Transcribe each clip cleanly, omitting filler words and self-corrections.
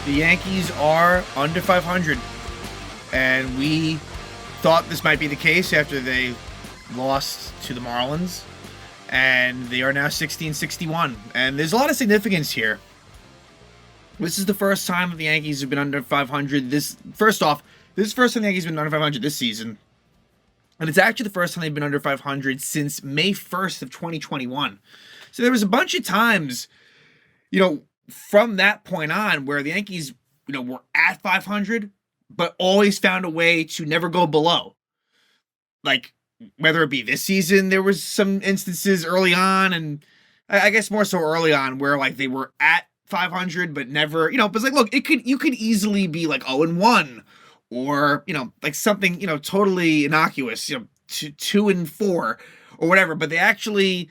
The Yankees are under 500, and we thought this might be the case after they lost to the Marlins, and they are now 16-61. And there's a lot of significance here. This is the first time that the Yankees have been under 500. This is the first time the Yankees have been under 500 this season. And it's actually the first time they've been under 500 since May 1st of 2021. So there was a bunch of times, from that point on where the Yankees, were at 500, but always found a way to never go below. Like, whether it be this season, there was some instances early on, and I guess more so early on, where like they were at 500, but never, but it's like, look, you could easily be like 0-1, or, like something, totally innocuous, 2-4 or whatever, but they actually,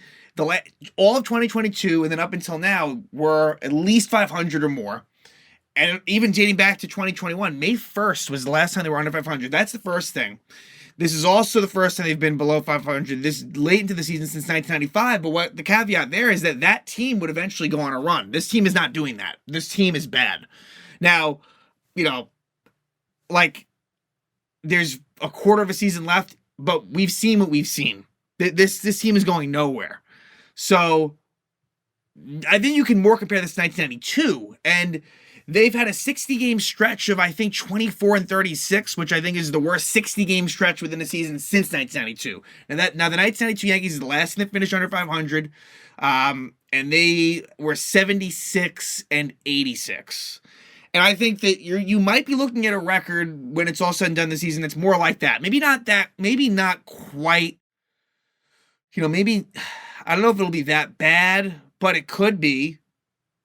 all of 2022 and then up until now were at least 500 or more. And even dating back to 2021, May 1st was the last time they were under 500. That's the first thing. This is also the first time they've been below 500 this late into the season since 1995. But what the caveat there is that team would eventually go on a run. This team is not doing that. This team is bad. Now, like, there's a quarter of a season left, but we've seen what we've seen. This team is going nowhere. So I think you can more compare this to 1992, and they've had a 60-game stretch of, I think, 24-36, which I think is the worst 60-game stretch within a season since 1992. Now the 1992 Yankees is the last team that finished under 500, and they were 76-86. And I think that you might be looking at a record when it's all said and done this season that's more like that. Maybe not quite. Maybe, I don't know if it'll be that bad, but it could be.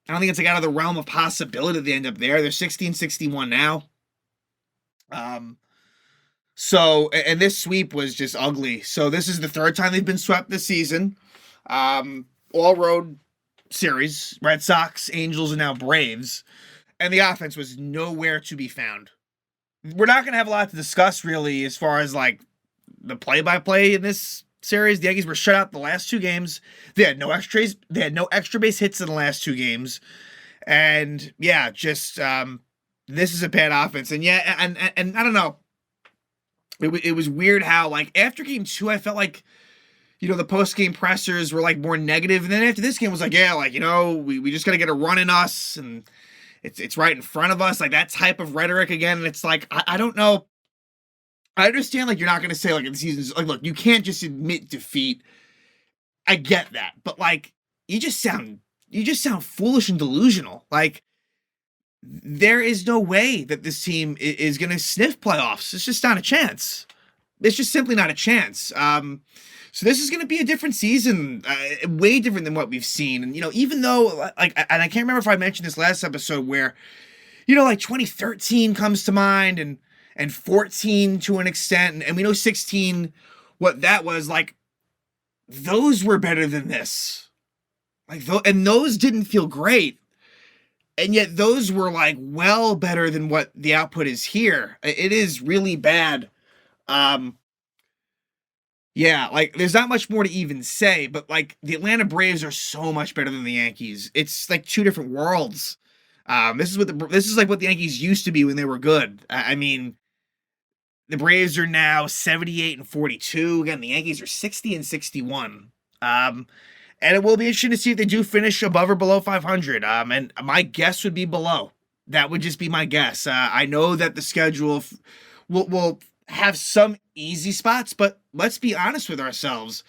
I don't think it's like out of the realm of possibility they end up there. They're 16-61 now. So, and this sweep was just ugly. So this is the third time they've been swept this season. All road series, Red Sox, Angels, and now Braves. And the offense was nowhere to be found. We're not going to have a lot to discuss, really, as far as, like, the play-by-play in this series. The Yankees were shut out the last two games. They had no extras. They had no extra base hits in the last two games. And, yeah, just, this is a bad offense. And, yeah, and I don't know. It was weird how, like, after game two, I felt like, the post-game pressers were, like, more negative. And then after this game, it was like, yeah, like, we just got to get a run in us, and it's right in front of us, like that type of rhetoric again. And it's like, I don't know. I understand, like, you're not going to say, like, in the season's like, look, you can't just admit defeat. I get that. But, like, you just sound foolish and delusional. Like, there is no way that this team is going to sniff playoffs. It's just not a chance. It's just simply not a chance. So this is going to be a different season, way different than what we've seen. And, even though, like, and I can't remember if I mentioned this last episode where, like 2013 comes to mind, and 14 to an extent, and we know 16, what that was, like, those were better than this. Like, and those didn't feel great. And yet those were, like, well better than what the output is here. It is really bad. Yeah, like, there's not much more to even say, but, like, the Atlanta Braves are so much better than the Yankees. It's like two different worlds. This is like what the Yankees used to be when they were good. I mean, the Braves are now 78-42. Again, the Yankees are 60-61. And it will be interesting to see if they do finish above or below 500. And my guess would be below. That would just be my guess. I know that the schedule will have some easy spots, but let's be honest with ourselves.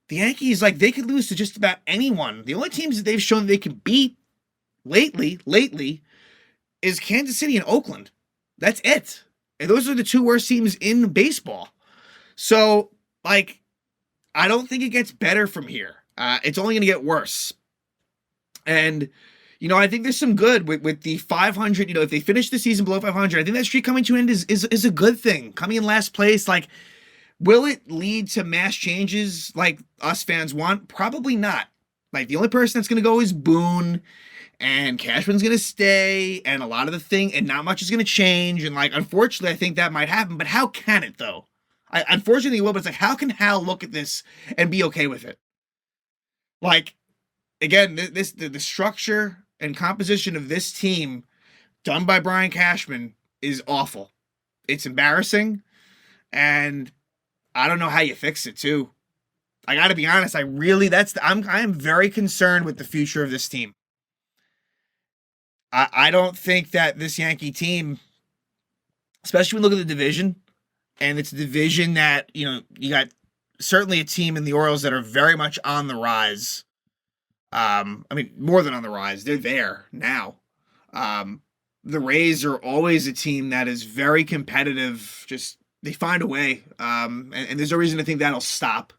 The Yankees, like, they could lose to just about anyone. The only teams that they've shown they can beat lately is Kansas City and Oakland. That's it. And those are the two worst teams in baseball. So, like, I don't think it gets better from here. It's only going to get worse. And, I think there's some good with the 500. If they finish the season below 500, I think that streak coming to an end is a good thing. Coming in last place, like, will it lead to mass changes like us fans want? Probably not. Like, the only person that's going to go is Boone, and Cashman's going to stay, and a lot of the thing, and not much is going to change. And, like, unfortunately, I think that might happen. But how can it, though? Unfortunately, it will, but it's like, how can Hal look at this and be okay with it? Like, again, the structure and composition of this team done by Brian Cashman is awful. It's embarrassing, and I don't know how you fix it too. I got to be honest. I am very concerned with the future of this team. I don't think that this Yankee team, especially when you look at the division, and it's a division that you got certainly a team in the Orioles that are very much on the rise. I mean, more than on the rise. They're there now. Um, the Rays are always a team that is very competitive. Just they find a way, and there's no reason to think that'll stop.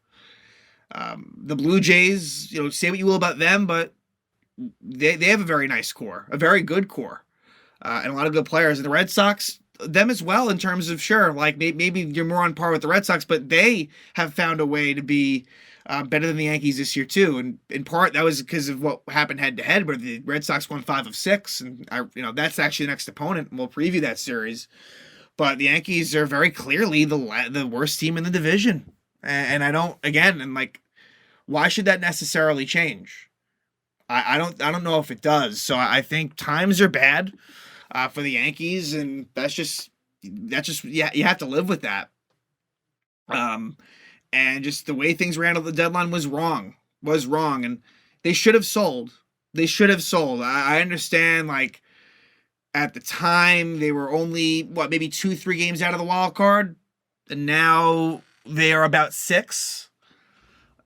The Blue Jays, say what you will about them, but they have a very nice core, a very good core, and a lot of good players. And the Red Sox, them as well, in terms of sure, like maybe you're more on par with the Red Sox, but they have found a way to be better than the Yankees this year too. And in part, that was because of what happened head to head, where the Red Sox won 5 of 6, and that's actually the next opponent. And we'll preview that series. But the Yankees are very clearly the worst team in the division, and I don't like, why should that necessarily change? I don't know if it does. So I think times are bad for the Yankees, and that's just yeah, you have to live with that. And just the way things were handled at the deadline was wrong, and they should have sold. They should have sold. I understand, like, at the time they were only maybe 2-3 games out of the wild card, and now they are about 6.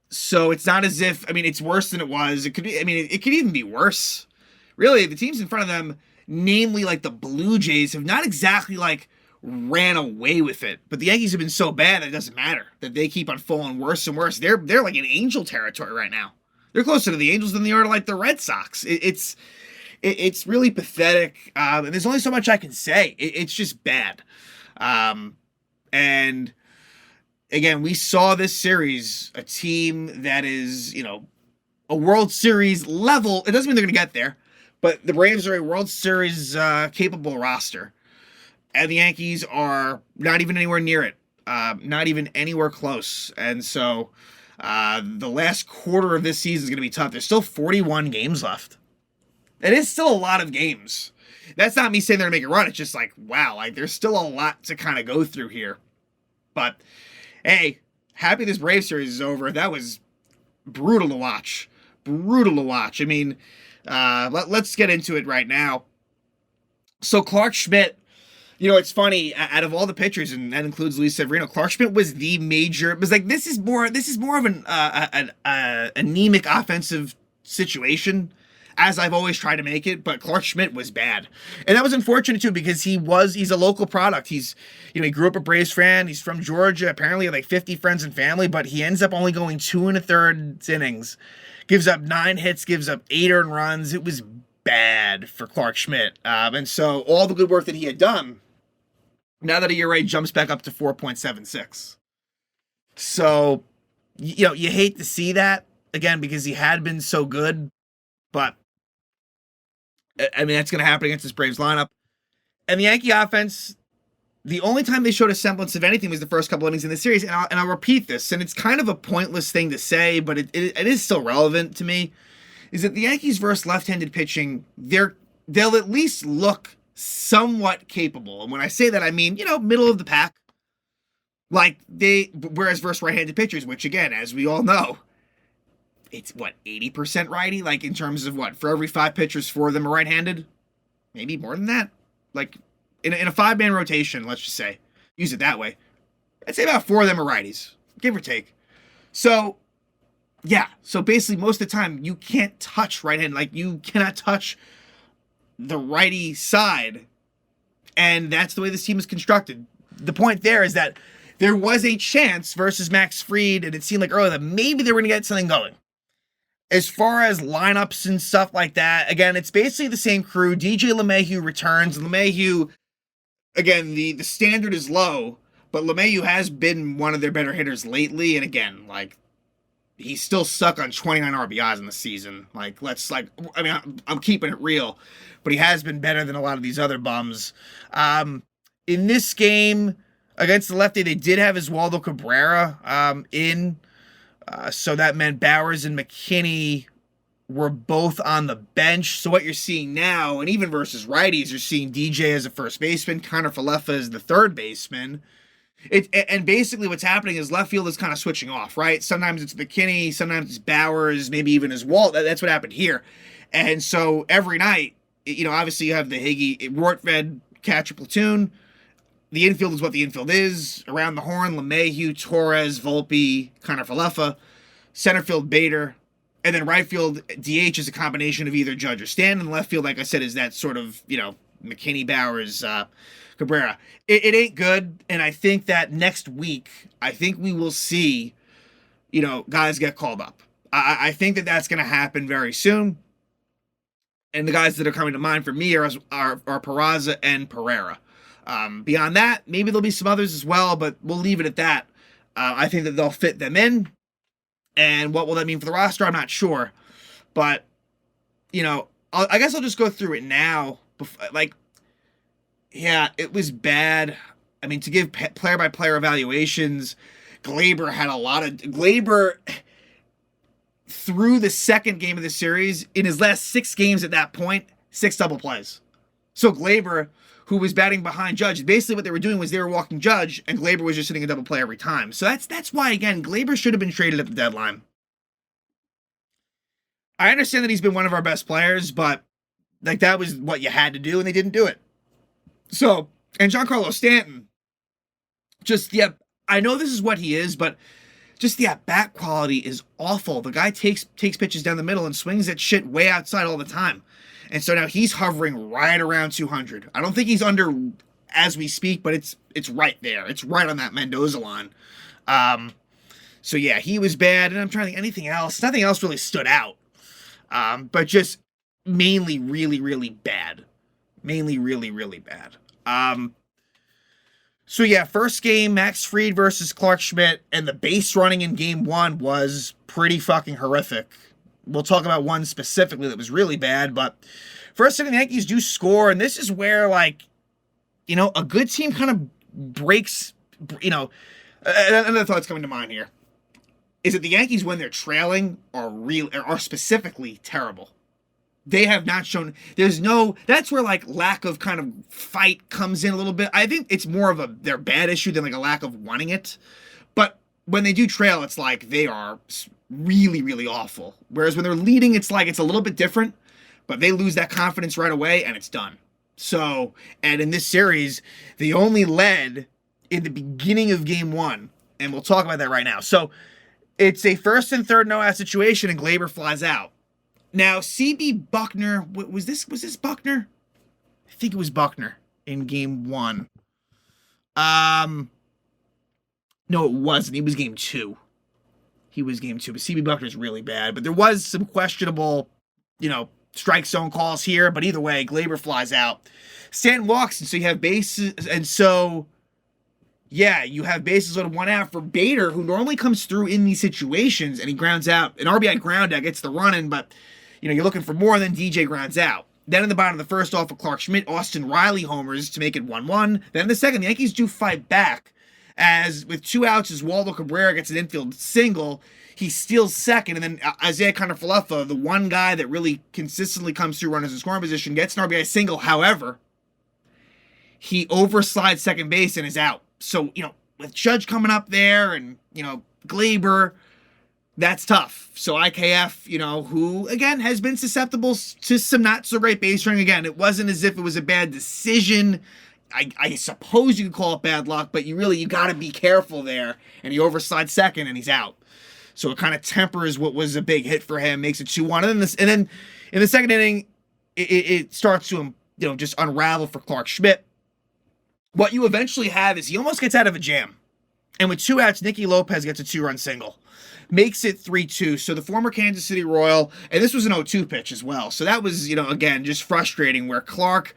So it's not as if, it's worse than it was. It could be, it could even be worse. Really, the teams in front of them, namely like the Blue Jays, have not exactly like ran away with it. But the Yankees have been so bad that it doesn't matter, that they keep on falling worse and worse. They're like in Angel territory right now. They're closer to the Angels than they are to like the Red Sox. It's really pathetic. And there's only so much I can say. It's just bad. And again, we saw this series, a team that is, a World Series level. It doesn't mean they're going to get there, but the Braves are a World Series capable roster. And the Yankees are not even anywhere near it, not even anywhere close. And so the last quarter of this season is going to be tough. There's still 41 games left. It is still a lot of games. That's not me saying they're going to make a run. It's just like, wow, like there's still a lot to kind of go through here. But hey, happy this Brave series is over. That was brutal to watch. Brutal to watch. Let's get into it right now. So Clark Schmidt, it's funny, out of all the pitchers, and that includes Luis Severino, Clark Schmidt was the major. It was like, this is more of an anemic offensive situation, as I've always tried to make it, but Clark Schmidt was bad. And that was unfortunate too, because he's a local product. He grew up a Braves fan. He's from Georgia, apparently like 50 friends and family, but he ends up only going 2 1/3 innings, gives up 9 hits, gives up 8 earned runs. It was bad for Clark Schmidt. And so all the good work that he had done, now that a ERA jumps back up to 4.76. So, you hate to see that, again, because he had been so good, but that's going to happen against this Braves lineup. And the Yankee offense, the only time they showed a semblance of anything was the first couple innings in the series. And I'll repeat this, and it's kind of a pointless thing to say, but it is still relevant to me, is that the Yankees versus left-handed pitching, they'll at least look somewhat capable. And when I say that, I mean, middle of the pack. Like whereas versus right-handed pitchers, which again, as we all know, it's 80% righty, like in terms of for every 5 pitchers, 4 of them are right-handed, maybe more than that. Like in a 5-man rotation, let's just say, use it that way, I'd say about 4 of them are righties, give or take. So yeah, so basically most of the time you can't touch right-hand, like you cannot touch the righty side, and that's the way this team is constructed. The point there is that there was a chance versus Max Fried, and it seemed like earlier that maybe they were going to get something going. As far as lineups and stuff like that, again, it's basically the same crew. DJ LeMahieu returns. LeMahieu, again, the standard is low, but LeMahieu has been one of their better hitters lately. And again, he's still stuck on 29 RBIs in the season. I'm keeping it real, but he has been better than a lot of these other bums. In this game against the lefty, they did have Oswaldo Cabrera in. So that meant Bowers and McKinney were both on the bench. So what you're seeing now, and even versus righties, you're seeing DJ as a first baseman, Connor Falefa as the third baseman. And basically what's happening is left field is kind of switching off, right? Sometimes it's McKinney, sometimes it's Bowers, maybe even as Walt. That's what happened here. And so every night, obviously you have the Higgy, Rortvedt catcher platoon. The infield is what the infield is. Around the horn, LeMahieu, Torres, Volpe, Connor Falefa. Center field, Bader. And then right field, DH is a combination of either Judge or Stanton. And left field, like I said, is that sort of, McKinney, Bowers, Cabrera. It ain't good. And I think that next week, I think we will see, guys get called up. I think that that's going to happen very soon. And the guys that are coming to mind for me are Peraza and Pereira. Beyond that, maybe there'll be some others as well, but we'll leave it at that. I think that they'll fit them in. And what will that mean for the roster? I'm not sure. But, I guess I'll just go through it now. Yeah, it was bad. I mean, to give player-by-player evaluations, Glaber, through the second game of the series, in his last 6 games at that point, 6 double plays. So Glaber, who was batting behind Judge, basically what they were doing was they were walking Judge, and Glaber was just hitting a double play every time. So that's why, again, Glaber should have been traded at the deadline. I understand that he's been one of our best players, but that was what you had to do, and they didn't do it. So, and Giancarlo Stanton, I know this is what he is, but just the at-bat quality is awful. The guy takes pitches down the middle and swings that shit way outside all the time. And so now he's hovering right around 200. I don't think he's under as we speak, but it's right there. It's right on that Mendoza line. So yeah, he was bad, and I'm trying to think anything else. Nothing else really stood out. But just mainly really, really bad. Mainly really, really bad. So yeah, first game, Max Fried versus Clark Schmidt, and the base running in game 1 was pretty fucking horrific. We'll talk about one specifically that was really bad, but first inning, the Yankees do score, and this is where, a good team kind of breaks, another thought's coming to mind here, is that the Yankees, when they're trailing, are specifically terrible. They have not shown, that's where lack of kind of fight comes in a little bit. I think it's more of their bad issue than a lack of wanting it. But when they do trail, it's they are really, really awful. Whereas when they're leading, it's a little bit different, but they lose that confidence right away and it's done. So, and in this series, they only led in the beginning of game 1, and we'll talk about that right now. So it's a first and third no-out situation, and Glaber flies out. Now, C.B. Buckner, was this Buckner? I think it was Buckner in game 1. No, it wasn't. He was game 2. But C.B. Buckner's really bad. But there was some questionable, strike zone calls here. But either way, Glaber flies out. Stanton walks, and so you have bases. And so, yeah, you have bases on 1 out for Bader, who normally comes through in these situations, and he grounds out. An RBI ground out gets the run in, but you're looking for more, and then DJ grounds out. Then in the bottom of the first, off of Clark Schmidt, Austin Riley homers to make it 1-1. Then in the second, the Yankees do fight back, as with 2 outs, as Waldo Cabrera gets an infield single, he steals second, and then Isaiah Kiner-Falefa, the one guy that really consistently comes through runners in scoring position, gets an RBI single. However, he overslides second base and is out. So, with Judge coming up there and, Glaber, that's tough. So IKF, who, again, has been susceptible to some not-so-great base running. Again, it wasn't as if it was a bad decision. I suppose you could call it bad luck, but you got to be careful there. And he overslides second, and he's out. So it kind of tempers what was a big hit for him, makes it 2-1. And then in the second inning, it starts to, just unravel for Clark Schmidt. What you eventually have is he almost gets out of a jam. And with 2 outs, Nicky Lopez gets a 2-run single. Makes it 3-2. So the former Kansas City Royal, and this was an 0-2 pitch as well. So that was, again, just frustrating where Clark,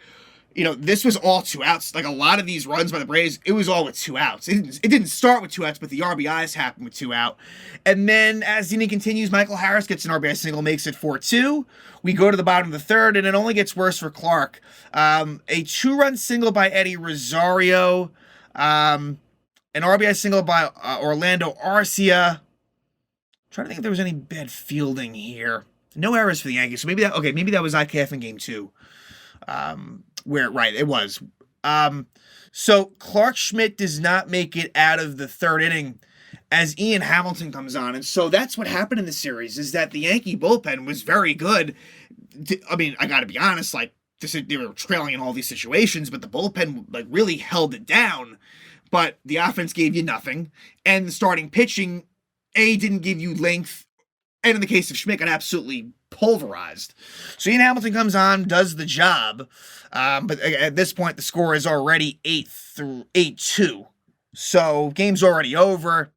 this was all 2 outs. A lot of these runs by the Braves, it was all with 2 outs. It didn't start with 2 outs, but the RBIs happened with 2 out. And then as the inning continues, Michael Harris gets an RBI single, makes it 4-2. We go to the bottom of the third, and it only gets worse for Clark. A 2-run single by Eddie Rosario. An RBI single by Orlando Arcia. I'm trying to think if there was any bad fielding here. No errors for the Yankees. So maybe that was IKF in game two. Where right, it was. So Clark Schmidt does not make it out of the third inning as Ian Hamilton comes on. And so that's what happened in the series is that the Yankee bullpen was very good. I mean, I got to be honest, like they were trailing in all these situations, but the bullpen like really held it down. But the offense gave you nothing, and the starting pitching, didn't give you length, and in the case of Schmidt, got absolutely pulverized. So Ian Hamilton comes on, does the job, but at this point, the score is already 8-2. So game's already over.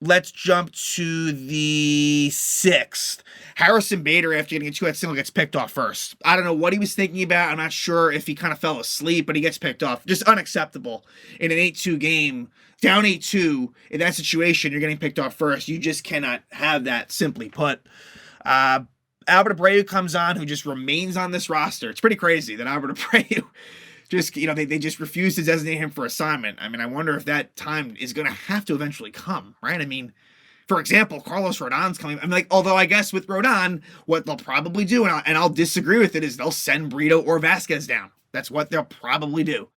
Let's jump to the sixth. Harrison Bader, after getting a two-out single, gets picked off first. I don't know what he was thinking about. I'm not sure if he kind of fell asleep, but he gets picked off. Just unacceptable in an 8-2 game. Down 8-2, in that situation, you're getting picked off first. You just cannot have that, simply put. Albert Abreu comes on, who just remains on this roster. It's pretty crazy that Albert Abreu just, they just refuse to designate him for assignment. I mean, I wonder if that time is going to have to eventually come, right? I mean, for example, Carlos Rodon's coming. I'm like, although I guess with Rodon, what they'll probably do, and I'll disagree with it, is they'll send Brito or Vasquez down. That's what they'll probably do.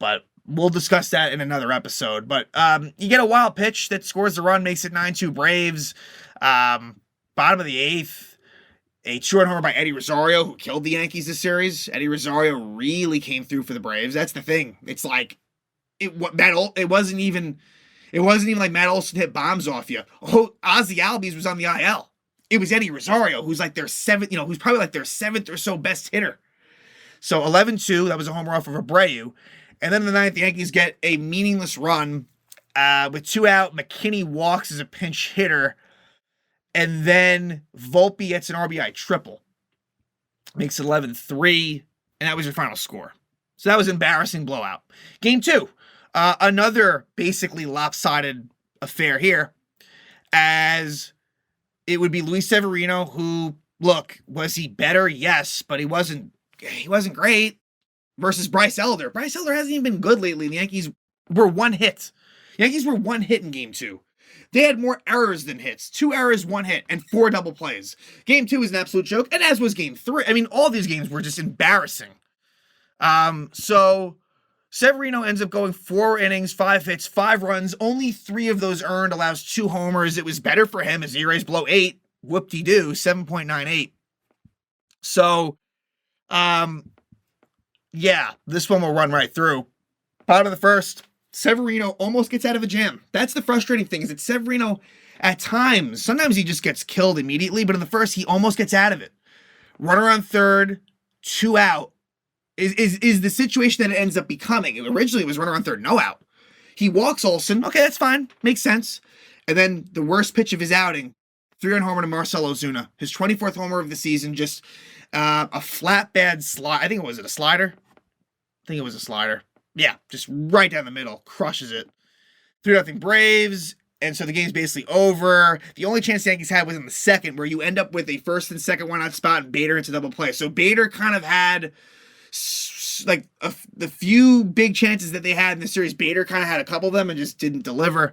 But we'll discuss that in another episode. But you get a wild pitch that scores the run, makes it 9-2 Braves. Bottom of the eighth. A two-run homer by Eddie Rosario, who killed the Yankees this series. Eddie Rosario really came through for the Braves. That's the thing. It's like it wasn't even like Matt Olson hit bombs off you. Oh, Ozzie Albies was on the IL. It was Eddie Rosario, who's like their seventh, who's probably like their seventh or so best hitter. So 11-2, that was a homer off of Abreu. And then in the ninth, the Yankees get a meaningless run with two out. McKinney walks as a pinch hitter. And then Volpe gets an RBI triple. Makes it 11-3. And that was your final score. So that was an embarrassing blowout. Game two. Another basically lopsided affair here. As it would be Luis Severino, who, look, was he better? Yes, but he wasn't great. Versus Bryce Elder. Bryce Elder hasn't even been good lately. The Yankees were one hit. The Yankees were one hit in game two. They had more errors than hits. 2 errors, 1 hit, and 4 double plays. Game 2 was an absolute joke, and as was game 3. I mean, all these games were just embarrassing. So Severino ends up going 4 innings, 5 hits, 5 runs. Only 3 of those earned, allows 2 homers. It was better for him as ERAs below 8. Whoop-de-doo, 7.98. So, yeah, this one will run right through. Bottom of the first. Severino almost gets out of a jam. That's the frustrating thing, is that Severino, at times, sometimes he just gets killed immediately, but in the first, he almost gets out of it. Runner on third, 2 out, is the situation that it ends up becoming. Originally, it was runner on third, no out. He walks Olsen. Okay, that's fine. Makes sense. And then the worst pitch of his outing, 3-run homer to Marcell Ozuna. His 24th homer of the season, just a flat bad slide. I think it was a slider. Yeah, just right down the middle. Crushes it. 3-0 Braves. And so the game's basically over. The only chance the Yankees had was in the second, where you end up with a first and second one-out spot, and Bader hits a double play. So Bader kind of had, like, the few big chances that they had in the series, Bader kind of had a couple of them and just didn't deliver.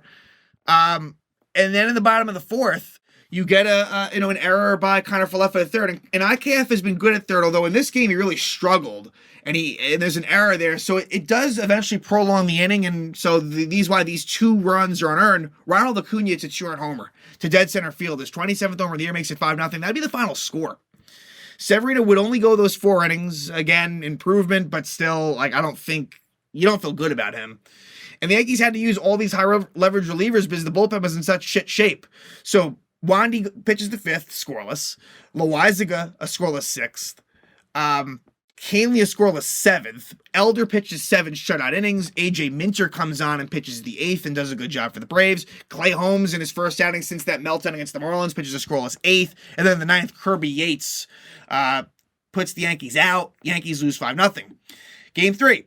And then in the bottom of the fourth, you get an error by Connor Falefa at third. And IKF has been good at third, although in this game he really struggled. And there's an error there. So it does eventually prolong the inning. And so these 2 runs are unearned. Ronald Acuna to 2-run homer to dead center field. His 27th homer of the year makes it 5-0. That'd be the final score. Severino would only go those 4 innings. Again, improvement, but still, like, you don't feel good about him. And the Yankees had to use all these high leverage relievers because the bullpen was in such shit shape. So Wandy pitches the 5th, scoreless. Loizaga, a scoreless 6th. Canley, a scoreless 7th. Elder pitches 7 shutout innings. AJ Minter comes on and pitches the 8th and does a good job for the Braves. Clay Holmes, in his first outing since that meltdown against the Marlins, pitches a scoreless 8th. And then in the 9th, Kirby Yates puts the Yankees out. Yankees lose 5-0. Game 3.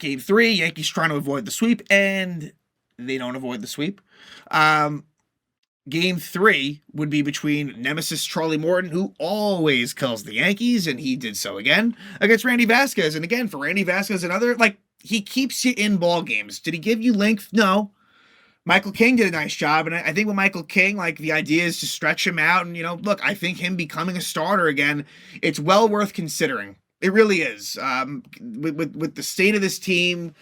Yankees trying to avoid the sweep, and they don't avoid the sweep. Game 3 would be between nemesis Charlie Morton, who always kills the Yankees, and he did so again, against Randy Vasquez. And again, for Randy Vasquez, he keeps you in ball games. Did he give you length? No. Michael King did a nice job, and I think with Michael King, like the idea is to stretch him out, and look, I think him becoming a starter again, it's well worth considering. It really is. With the state of this team,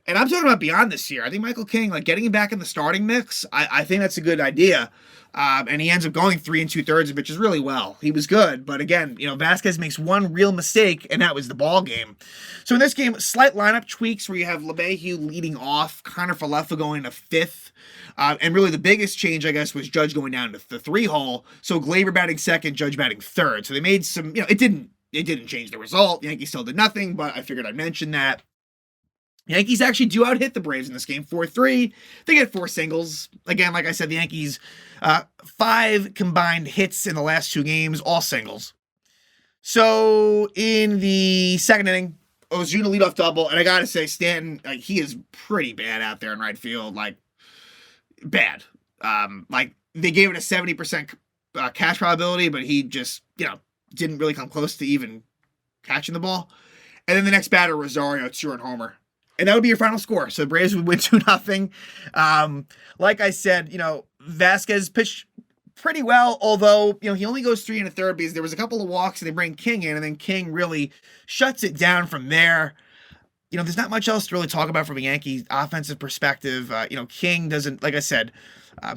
and I'm talking about beyond this year. I think Michael King, like getting him back in the starting mix, I think that's a good idea. And he ends up going 3 2/3, which is really well. He was good, but again, Vasquez makes one real mistake, and that was the ball game. So in this game, slight lineup tweaks where you have LeMahieu leading off, Connor Falefa going to fifth, and really the biggest change, I guess, was Judge going down to the 3 hole. So Glaber batting second, Judge batting third. So they made some, it didn't change the result. Yankees still did nothing, but I figured I'd mention that. Yankees actually do out-hit the Braves in this game, 4-3. They get 4 singles. Again, like I said, the Yankees, 5 combined hits in the last 2 games, all singles. So in the second inning, Ozuna leadoff double, and I gotta say, Stanton, he is pretty bad out there in right field, like bad. Like they gave it a 70% catch probability, but he just, didn't really come close to even catching the ball. And then the next batter, Rosario, 2-run homer. And that would be your final score. So the Braves would win 2-0. Like I said, Vasquez pitched pretty well, although, he only goes 3 1/3 because there was a couple of walks and they bring King in, and then King really shuts it down from there. There's not much else to really talk about from a Yankee offensive perspective. King doesn't, like I said,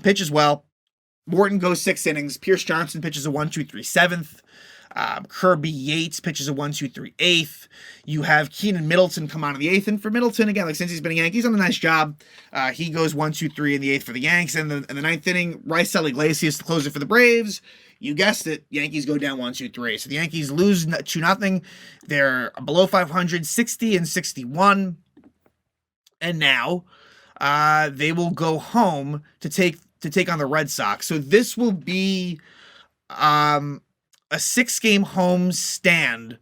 pitches well. Morton goes 6 innings. Pierce Johnson pitches a 1-2-3 7th. Kirby Yates pitches a 1-2-3 8th. You have Keenan Middleton come on in the 8th, and for Middleton again, like since he's been a Yankee, he's done a nice job. He goes 1-2-3 in the 8th for the Yanks, and in the 9th inning, Raisel Iglesias to close it for the Braves. You guessed it, Yankees go down 1-2-3. So the Yankees lose 2-0. They're below 500, 60-61, and now they will go home to take on the Red Sox. So this will be a 6-game home stand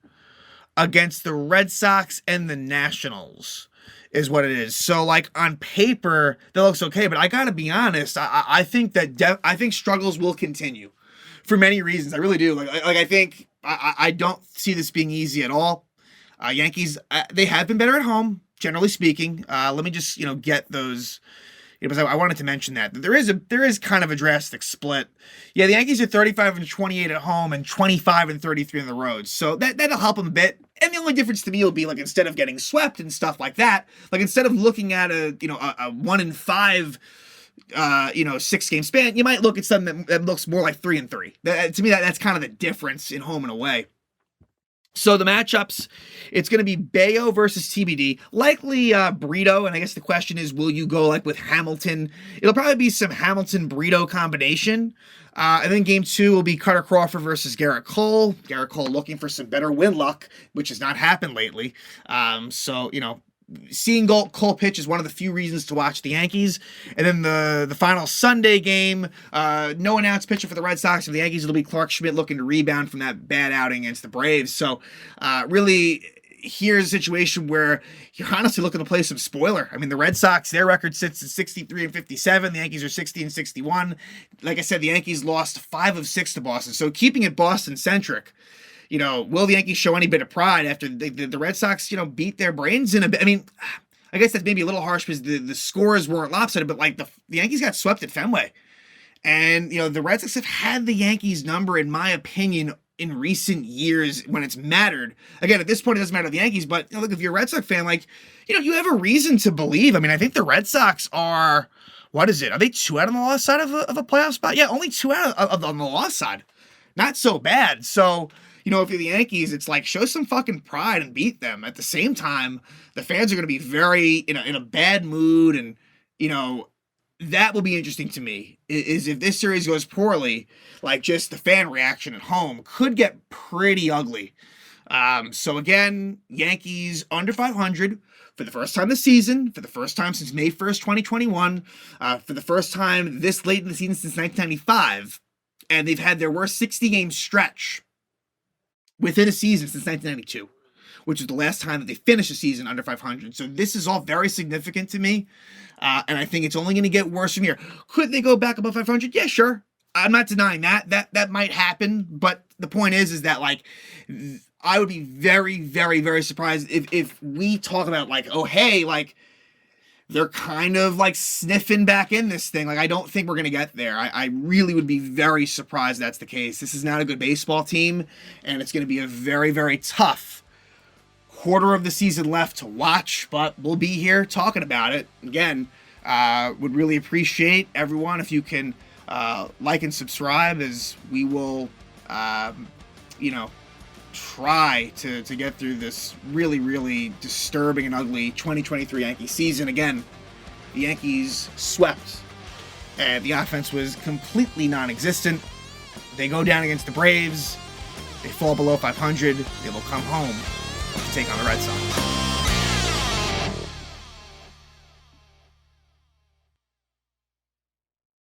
against the Red Sox and the Nationals is what it is. So like on paper, that looks okay, but I gotta be honest, I think that I think struggles will continue for many reasons. I really do. Like I think I don't see this being easy at all. Yankees, they have been better at home, generally speaking. Let me just get those. Because I wanted to mention that there is kind of a drastic split. Yeah, the Yankees are 35-28 at home and 25-33 on the road, so that'll help them a bit. And the only difference to me will be like instead of getting swept and stuff like that, like instead of looking at a 1-5, 6-game span, you might look at something that looks more like 3-3. To me, that's kind of the difference in home and away. So the matchups, it's going to be Bayo versus TBD, likely Brito, and I guess the question is, will you go like with Hamilton? It'll probably be some Hamilton-Brito combination. And then game 2 will be Cutter Crawford versus Garrett Cole. Garrett Cole looking for some better win luck, which has not happened lately. Seeing Cole pitch is one of the few reasons to watch the Yankees. And then the final Sunday game, no announced pitcher for the Red Sox. For the Yankees, it'll be Clark Schmidt looking to rebound from that bad outing against the Braves. So really, here's a situation where you're honestly looking to play some spoiler. I mean, the Red Sox, their record sits at 63-57. The Yankees are 60-61. Like I said, the Yankees lost 5 of 6 to Boston. So keeping it Boston-centric, will the Yankees show any bit of pride after the Red Sox, beat their brains in a bit? I mean, I guess that's maybe a little harsh because the scores weren't lopsided, but like the Yankees got swept at Fenway. And, the Red Sox have had the Yankees number, in my opinion, in recent years when it's mattered. Again, at this point, it doesn't matter to the Yankees, but look, if you're a Red Sox fan, like, you have a reason to believe. I mean, I think the Red Sox are, what is it? Are they 2 out on the loss side of a playoff spot? Yeah, only 2 out on the loss side. Not so bad. So, if you're the Yankees, it's like, show some fucking pride and beat them. At the same time, the fans are going to be very, in a bad mood. And, that will be interesting to me, is if this series goes poorly, like just the fan reaction at home could get pretty ugly. So again, Yankees under 500 for the first time this season, for the first time since May 1st, 2021, for the first time this late in the season since 1995. And they've had their worst 60-game stretch within a season since 1992, which is the last time that they finished a season under 500. So this is all very significant to me, and I think it's only going to get worse from here. Could they go back above 500? Yeah, sure. I'm not denying that. That might happen, but the point is that, like, I would be very, very, very surprised if we talk about, like, oh, hey, like, they're kind of like sniffing back in this thing. Like, I don't think we're going to get there. I really would be very surprised that's the case. This is not a good baseball team, and it's going to be a very, very tough quarter of the season left to watch, but we'll be here talking about it. Again, would really appreciate everyone if you can like and subscribe, as we will, try to get through this really, really disturbing and ugly 2023 Yankee season. Again, the Yankees swept, and the offense was completely non-existent. They go down against the Braves. They fall below 500. They will come home to take on the Red Sox.